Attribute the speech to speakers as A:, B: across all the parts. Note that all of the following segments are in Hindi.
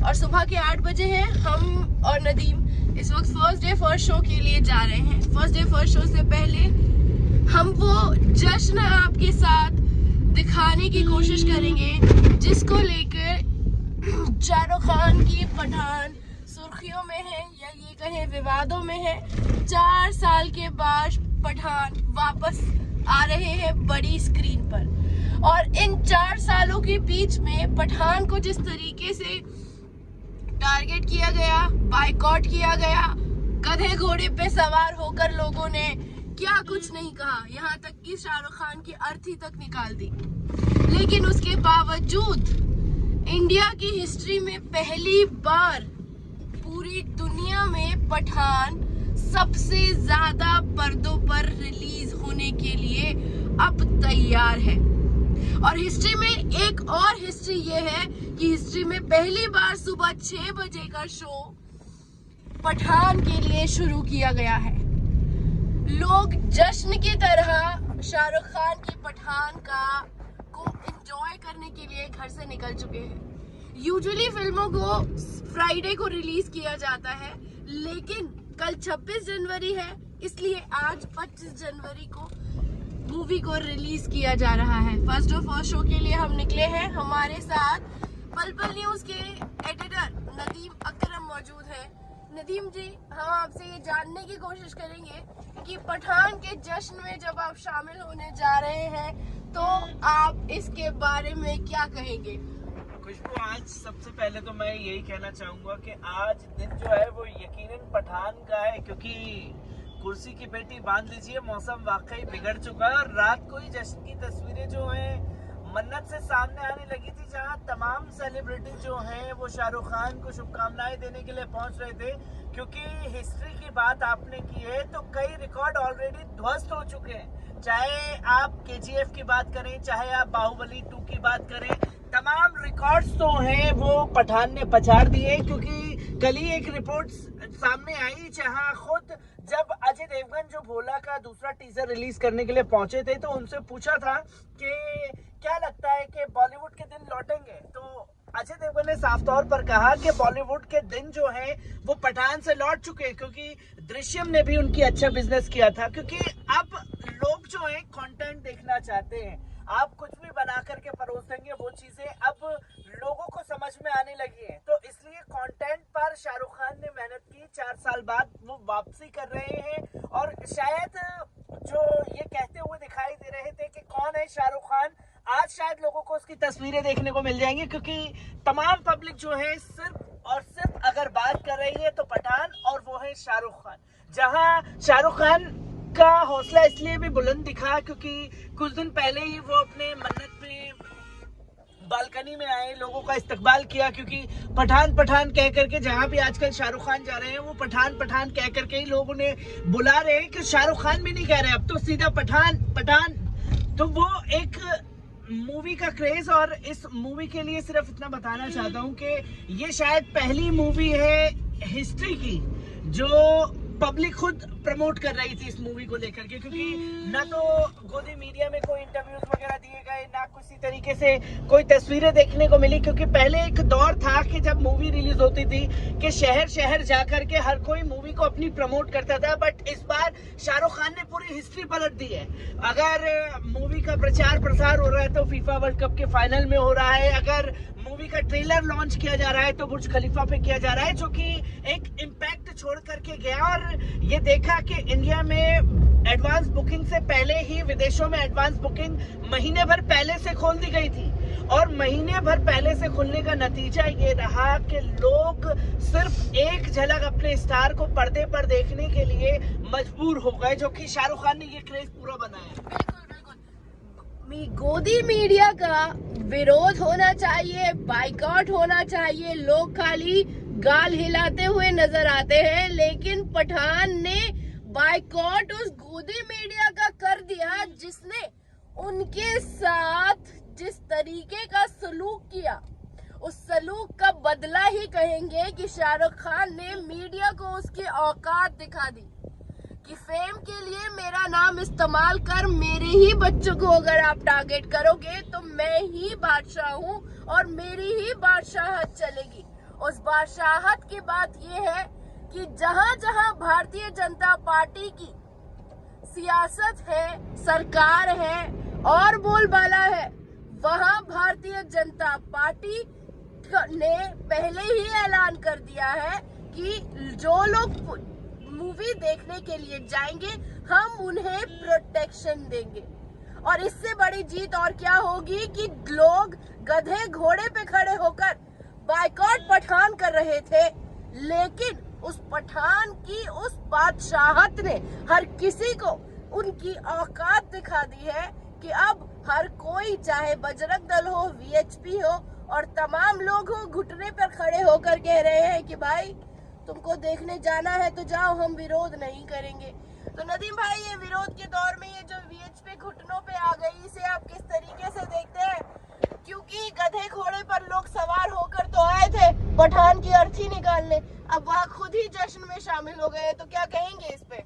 A: और सुबह के 8 बजे हैं। हम और नदीम इस वक्त फर्स्ट डे फर्स्ट शो के लिए जा रहे हैं। फर्स्ट डे फर्स्ट शो से पहले हम वो जश्न आपके साथ दिखाने की कोशिश करेंगे जिसको लेकर शाहरुख खान की पठान सुर्खियों में है या ये कहें विवादों में है। 4 साल के बाद पठान वापस आ रहे हैं बड़ी स्क्रीन पर, और इन 4 सालों के बीच में पठान को जिस तरीके से टारगेट किया गया, बायकॉट किया गया, गधे घोड़े पे सवार होकर लोगों ने क्या कुछ नहीं कहा, यहाँ तक कि शाहरुख खान की अर्थी तक निकाल दी। लेकिन उसके बावजूद इंडिया की हिस्ट्री में पहली बार पूरी दुनिया में पठान सबसे ज्यादा पर्दों पर रिलीज होने के लिए अब तैयार है। और हिस्ट्री में एक और हिस्ट्री ये है कि हिस्ट्री में पहली बार सुबह 6 बजे का शो पठान के लिए शुरू किया गया है। लोग जश्न की तरह शाहरुख खान की पठान को एंजॉय करने के लिए घर से निकल चुके हैं। यूजुअली फिल्मों को फ्राइडे को रिलीज किया जाता है, लेकिन कल 26 जनवरी है, इसलिए आज 25 जनवरी को मूवी को रिलीज किया जा रहा है। फर्स्ट डे फर्स्ट शो के लिए हम निकले हैं। हमारे साथ पल पल न्यूज के एडिटर नदीम अकरम मौजूद है। नदीम जी, हम आपसे ये जानने की कोशिश करेंगे कि पठान के जश्न में जब आप शामिल होने जा रहे हैं तो आप इसके बारे में क्या कहेंगे?
B: खुशबू, आज सबसे पहले तो मैं यही कहना चाहूंगा कि आज दिन जो है वो यकीनन पठान का है, क्योंकि कुर्सी की पेटी बांध लीजिए, मौसम वाकई बिगड़ चुका है। और रात को ही जश्न की तस्वीरें जो हैं मन्नत से सामने आने लगी थी, जहां तमाम सेलिब्रिटी जो हैं वो शाहरुख खान को शुभकामनाएं देने के लिए पहुंच रहे थे। क्योंकि हिस्ट्री की बात आपने की है तो कई रिकॉर्ड ऑलरेडी ध्वस्त हो चुके हैं। चाहे आप KGF की बात करें, चाहे आप बाहुबली 2 की बात करें, तमाम रिकॉर्ड्स तो हैं वो पठान ने पछाड़ दिए। क्योंकि कल ही एक रिपोर्ट सामने आई जहां खुद जब अजय देवगन जो भोला का दूसरा टीजर रिलीज करने के लिए पहुंचे थे तो उनसे पूछा था कि क्या लगता है कि बॉलीवुड के दिन लौटेंगे, तो अजय देवगन ने साफ तौर पर कहा कि बॉलीवुड के दिन जो हैं वो पठान से लौट चुके हैं, क्योंकि दृश्यम ने भी उनकी अच्छा बिजनेस किया था। क्योंकि अब लोग जो हैं कंटेंट देखना चाहते हैं। आप कुछ भी बना करके परोस देंगे, वो चीजें अब लोगों को समझ में आने लगी है। तो इसलिए कंटेंट पर शाहरुख खान ने मेहनत की, 4 साल बाद वो वापसी कर रहे हैं। और शायद जो ये कहते हुए दिखाई दे रहे थे कि कौन है शाहरुख खान, आज शायद लोगों को उसकी तस्वीरें देखने को मिल जाएंगी। क्योंकि तमाम पब्लिक जो है सिर्फ और सिर्फ अगर बात कर रही है तो पठान, और वो है शाहरुख खान। जहां शाहरुख खान का हौसला इसलिए भी बुलंद दिखा क्योंकि कुछ दिन पहले ही वो अपने मन्नत में बालकनी में आए, लोगों का इस्तकबाल किया। क्योंकि पठान पठान कह करके जहां भी आजकल शाहरुख खान जा रहे हैं वो पठान पठान कह करके ही लोग उन्हें बुला रहे हैं कि शाहरुख खान भी नहीं कह रहे, अब तो सीधा पठान पठान। तो वो एक मूवी का क्रेज, और इस मूवी के लिए सिर्फ इतना बताना चाहता हूँ कि ये शायद पहली मूवी है हिस्ट्री की जो पब्लिक खुद प्रमोट कर रही थी इस मूवी को लेकर के। क्योंकि ना तो गोदी मीडिया में कोई इंटरव्यूज वगैरह दिए गए, ना किसी तरीके से कोई तस्वीरें देखने को मिली। क्योंकि पहले एक दौर था कि जब मूवी रिलीज होती थी कि शहर शहर जाकर के हर कोई मूवी को अपनी प्रमोट करता था, बट इस बार शाहरुख खान ने पूरी हिस्ट्री पलट दी है। अगर मूवी का प्रचार प्रसार हो रहा है तो फीफा वर्ल्ड कप के फाइनल में हो रहा है, अगर मूवी का ट्रेलर लॉन्च किया जा रहा है तो बुर्ज खलीफा पे किया जा रहा है, जो कि एक इम्पैक्ट छोड़ करके गया। और ये देखा कि इंडिया में एडवांस बुकिंग से पहले ही विदेशों में एडवांस बुकिंग महीने भर पहले से खोल दी गई थी, और महीने भर पहले से खुलने का नतीजा ये रहा कि लोग सिर्फ एक झलक अपने स्टार को पर्दे पर देखने के लिए मजबूर हो गए, जो कि शाहरुख खान ने ये क्रेज पूरा बनाया।
A: गोदी मीडिया का विरोध होना चाहिए, बाइकआउट होना चाहिए। लोग खाली गाल हिलाते हुए नजर आते हैं, लेकिन पठान ने बाइकआउट उस गोदी मीडिया का कर दिया जिसने उनके साथ जिस तरीके का सलूक किया, उस सलूक का बदला ही कहेंगे कि शाहरुख खान ने मीडिया को उसकी औकात दिखा दी कि फेम के लिए मेरा नाम इस्तेमाल कर मेरे ही बच्चों को अगर आप टारगेट करोगे तो मैं ही बादशाह हूँ और मेरी ही बादशाहत चलेगी। उस बादशाहत की बात ये है कि जहां जहां भारतीय जनता पार्टी की सियासत है, सरकार है और बोलबाला है, वहां भारतीय जनता पार्टी ने पहले ही ऐलान कर दिया है कि जो लोग मूवी देखने के लिए जाएंगे हम उन्हें प्रोटेक्शन देंगे। और इससे बड़ी जीत और क्या होगी कि लोग गधे घोड़े पे खड़े होकर बायकॉट पठान कर रहे थे, लेकिन उस पठान की उस बादशाहत ने हर किसी को उनकी औकात दिखा दी है कि अब हर कोई, चाहे बजरंग दल हो, वीएचपी हो और तमाम लोग हो, घुटने पर खड़े होकर कह रहे हैं कि भाई तुमको देखने जाना है तो जाओ, हम विरोध नहीं करेंगे। तो नदीम भाई, ये विरोध के दौर में ये जो वीएचपी घुटनों पे आ गई, इसे आप किस तरीके से देखते हैं? क्योंकि गधे घोड़े पर लोग सवार होकर तो आए थे पठान की अर्थी निकालने, अब वहाँ खुद ही जश्न में शामिल हो गए, तो क्या कहेंगे इस पे?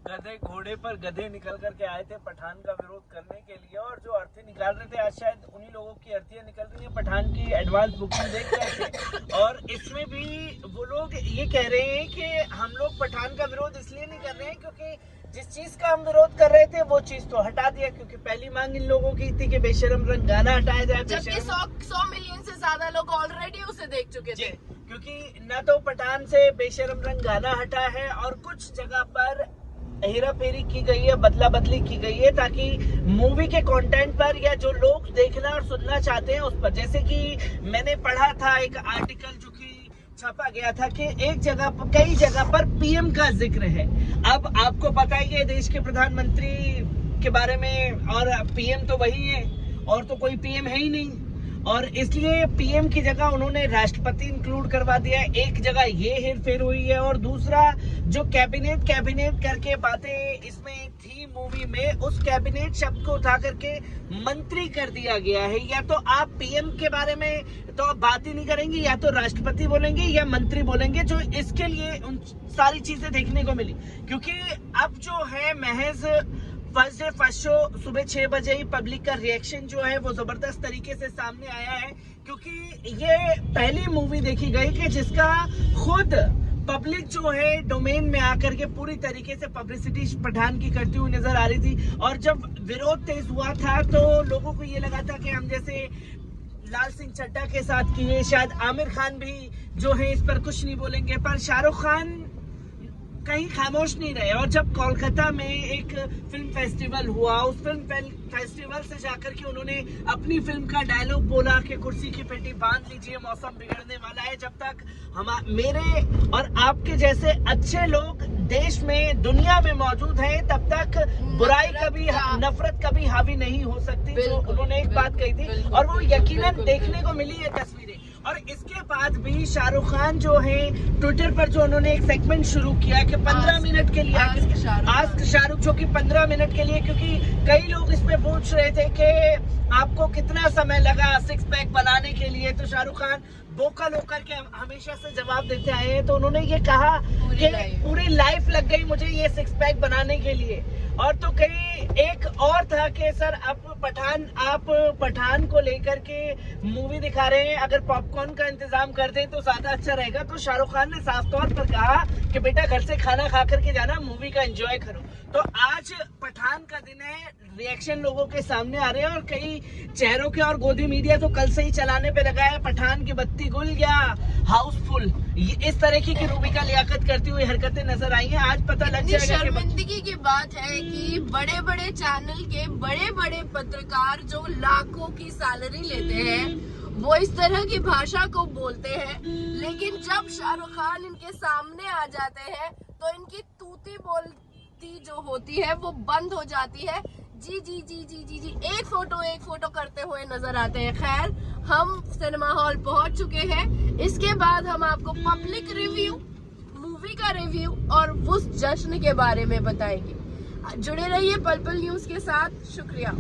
B: गधे घोड़े पर गधे निकल करके आए थे पठान का विरोध करने के लिए, और जो अर्थी निकाल रहे थे, आज शायद उन्हीं लोगों की अर्थियां निकल रही है पठान की एडवांस बुकिंग देख रहे थे। और इसमें भी वो लोग ये कह रहे हैं कि हम लोग पठान का विरोध इसलिए नहीं कर रहे हैं क्योंकि जिस चीज का हम विरोध कर रहे थे वो चीज तो हटा दिया, क्योंकि पहली मांग इन लोगों की थी कि बेशरम रंग गाना हटाया जाए,
A: जबकि 100 मिलियन से ज्यादा लोग ऑलरेडी उसे देख चुके थे।
B: क्योंकि न तो पठान से बेशरम रंग गाना हटा है और कुछ जगह पर हेरा फेरी की गई है, बदला बदली की गई है, ताकि मूवी के कंटेंट पर या जो लोग देखना और सुनना चाहते हैं उस पर, जैसे कि मैंने पढ़ा था एक आर्टिकल जो कि छपा गया था कि एक जगह पर, कई जगह पर पीएम का जिक्र है। अब आपको पता है कि देश के प्रधानमंत्री के बारे में, और पीएम तो वही है और तो कोई पीएम है ही नहीं, और इसलिए पीएम की जगह उन्होंने राष्ट्रपति इंक्लूड करवा दिया। एक जगह ये हेरफेर हुई है, और दूसरा जो कैबिनेट करके बातें इसमें थी मूवी में, उस कैबिनेट शब्द को उठा करके मंत्री कर दिया गया है। या तो आप पीएम के बारे में तो आप बात ही नहीं करेंगे, या तो राष्ट्रपति बोलेंगे या मंत्री बोलेंगे, जो इसके लिए उन सारी चीजें देखने को मिली। क्योंकि अब जो है महज फर्स्ट डे फर्स्ट शो सुबह 6 बजे ही पब्लिक का रिएक्शन जो है वो जबरदस्त तरीके से सामने आया है, क्योंकि ये पहली मूवी देखी गई कि जिसका खुद पब्लिक जो है डोमेन में आकर के पूरी तरीके से पब्लिसिटी पठान की करती हुई नजर आ रही थी। और जब विरोध तेज हुआ था तो लोगों को ये लगा था कि हम जैसे लाल सिंह चड्ढा के साथ किए, शायद आमिर खान भी जो है इस पर कुछ नहीं बोलेंगे, पर शाहरुख खान कहीं खामोश नहीं रहे। और जब कोलकाता में एक फिल्म फेस्टिवल हुआ, उस फिल्म फेस्टिवल से जाकर के उन्होंने अपनी फिल्म का डायलॉग बोला कि कुर्सी की पेटी बांध लीजिए, मौसम बिगड़ने वाला है। जब तक हम मेरे और आपके जैसे अच्छे लोग देश में, दुनिया में मौजूद हैं, तब तक बुराई कभी, नफरत कभी हावी नहीं हो सकती, जो उन्होंने एक बात कही थी, और वो यकीनन देखने को मिली है तस्वीरें। और इसके बाद भी शाहरुख खान जो है ट्विटर पर जो उन्होंने एक सेगमेंट शुरू किया कि 15 मिनट के लिए आस्क शाहरुख, जो कि 15 मिनट के लिए, क्योंकि कई लोग इसमें पूछ रहे थे कि आपको कितना समय लगा 6 पैक बनाने के लिए, तो शाहरुख खान वोकल होकर के हमेशा से जवाब देते आए हैं। तो उन्होंने ये कहा कि पूरी लाइफ लग गई मुझे ये 6 पैक बनाने के लिए। और तो कई एक और था कि सर आप पठान को लेकर के मूवी दिखा रहे हैं, अगर पॉपकॉर्न का इंतजाम कर दें तो ज्यादा अच्छा रहेगा। तो शाहरुख खान ने साफ तौर पर कहा कि बेटा घर से खाना खा करके जाना, मूवी का एंजॉय करो। तो आज पठान का दिन है, रिएक्शन लोगों के सामने आ रहे हैं, और कई चेहरों के और गोदी मीडिया तो कल से ही चलाने पे लगा है पठान की बत्ती गुल या हाउसफुल, इस तरह की रूबिका लियाकत करती हुई हरकतें नजर आई हैं। आज पता लग जाएगा।
A: शर्मिंदगी की बात है कि बड़े बड़े चैनल के बड़े बड़े पत्रकार जो लाखों की सैलरी लेते हैं वो इस तरह की भाषा को बोलते हैं, लेकिन जब शाहरुख खान इनके सामने आ जाते हैं तो इनकी तूती बोलती जो होती है वो बंद हो जाती है। जी जी जी जी जी जी एक फोटो करते हुए नजर आते हैं। खैर, हम सिनेमा हॉल पहुंच चुके हैं। इसके बाद हम आपको पब्लिक रिव्यू, मूवी का रिव्यू और उस जश्न के बारे में बताएंगे। जुड़े रहिए पल पल न्यूज के साथ। शुक्रिया।